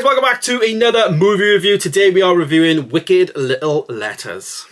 guys, welcome back to another movie review. Today we are reviewing Wicked Little Letters.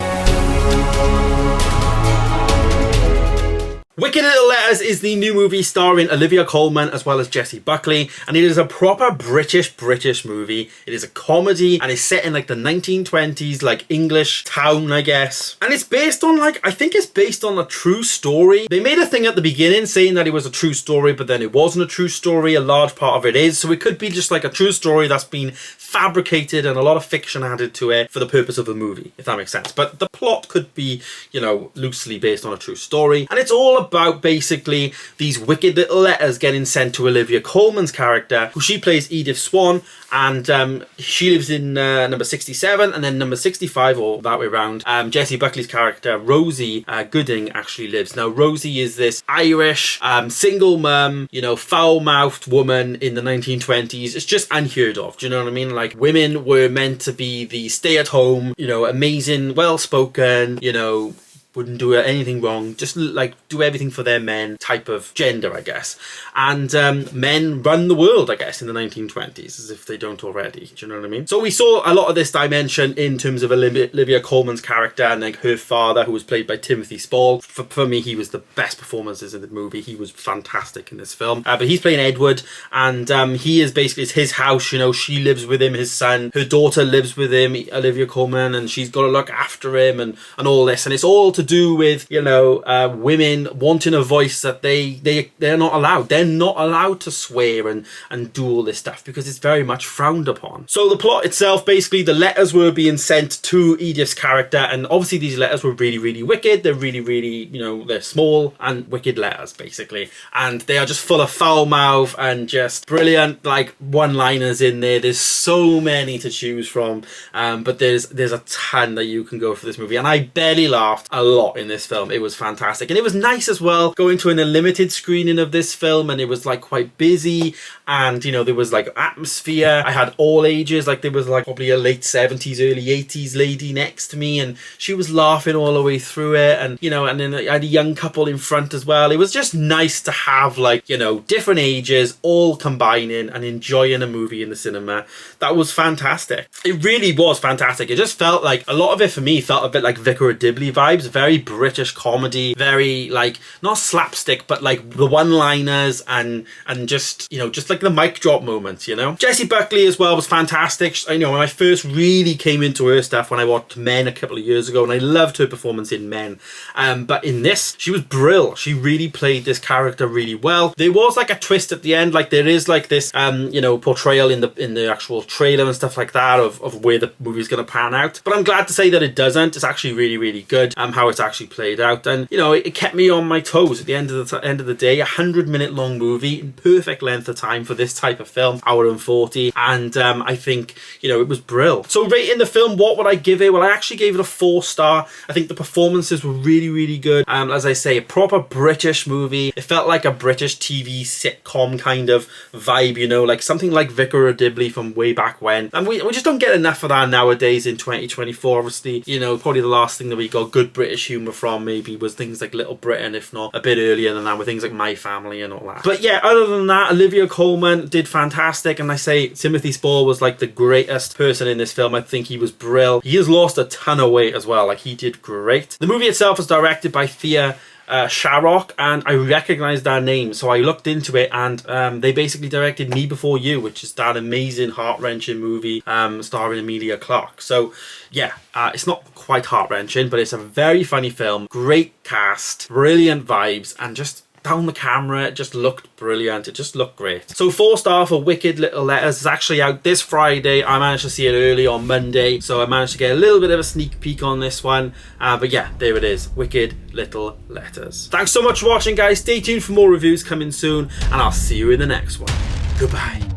Wicked Little Letters is the new movie starring Olivia Colman as well as Jessie Buckley, and it is a proper British movie. It is a comedy and it's set in like the 1920s, like English town, I guess. And it's based on I think it's based on a true story. They made a thing at the beginning saying that it was a true story, but then it wasn't a true story. A large part of it is. So it could be just like a true story that's been fabricated and a lot of fiction added to it for the purpose of the movie, if that makes sense. But the plot could be, you know, loosely based on a true story. And it's all about basically these wicked little letters getting sent to Olivia Colman's character, who she plays Edith Swan, and she lives in number 67, and then number 65, or that way around, Jessie Buckley's character Rosie Gooding actually lives. Now Rosie is this Irish single mum, you know, foul-mouthed woman in the 1920s. It's just unheard of, do you know what I mean? Like, women were meant to be the stay-at-home, you know, amazing, well-spoken, you know, wouldn't do anything wrong, just like do everything for their men type of gender, I guess. And men run the world, I guess, in the 1920s, as if they don't already. Do you know what I mean? So we saw a lot of this dimension in terms of Olivia Colman's character and like her father, who was played by Timothy Spall. For me, he was the best performances in the movie. He was fantastic in this film. But he's playing Edward, and he is basically, it's his house, you know, she lives with him, his son, her daughter lives with him, Olivia Colman, and she's got to look after him and all this. And it's all to do with, you know, women wanting a voice that they're not allowed. They're not allowed to swear and do all this stuff because it's very much frowned upon. So the plot itself, basically the letters were being sent to Edith's character, and obviously these letters were really wicked. They're really, you know, they're small and wicked letters basically, and they are just full of foul mouth and just brilliant like one-liners in there. There's so many to choose from, but there's a ton that you can go for this movie, and I barely laughed a lot in this film. It was fantastic, and it was nice as well going to an unlimited screening of this film, and it was like quite busy, and you know, there was like atmosphere. I had all ages, like there was like probably a late 70s early 80s lady next to me, and she was laughing all the way through it, and you know, and then I had a young couple in front as well. It was just nice to have, like, you know, different ages all combining and enjoying a movie in the cinema. That was fantastic. It really was fantastic. It just felt like a lot of it for me felt a bit like Vicar of Dibley vibes. Very British comedy, very like not slapstick, but like the one-liners and just, you know, just like the mic drop moments, you know. Jessie Buckley as well was fantastic. You know, when I first really came into her stuff when I watched Men a couple of years ago, and I loved her performance in Men, but in this she was brilliant. She really played this character really well. There was like a twist at the end, like there is like this you know, portrayal in the actual trailer and stuff like that of where the movie's going to pan out, but I'm glad to say that it doesn't. It's actually really good how it's actually played out, and you know, it kept me on my toes at the end of the day. 100-minute long movie, perfect length of time for this type of film, hour and 40, and I think, you know, it was brilliant. So rating the film, what would I give it? Well, I actually gave it a 4-star. I think the performances were really good. As I say, a proper British movie. It felt like a British TV sitcom kind of vibe, you know, like something like Vicar of Dibley from way back when, and we just don't get enough of that nowadays in 2024. Obviously, you know, probably the last thing that we got good British humour from maybe was things like Little Britain, if not a bit earlier than that, with things like My Family and all that. But yeah, other than that, Olivia Colman did fantastic, and I say Timothy Spall was like the greatest person in this film. I think he was brilliant. He has lost a ton of weight as well, like he did great. The movie itself was directed by Thea Sharrock, and I recognised their name, so I looked into it, and they basically directed Me Before You, which is that amazing heart-wrenching movie starring Emilia Clarke. So yeah, it's not quite heart-wrenching, but it's a very funny film, great cast, brilliant vibes, and just down the camera, it just looked brilliant. It just looked great. So 4-star for Wicked Little Letters. It's actually out this Friday. I managed to see it early on Monday, so I managed to get a little bit of a sneak peek on this one. But yeah, there it is, Wicked Little Letters. Thanks so much for watching, guys. Stay tuned for more reviews coming soon, and I'll see you in the next one. Goodbye.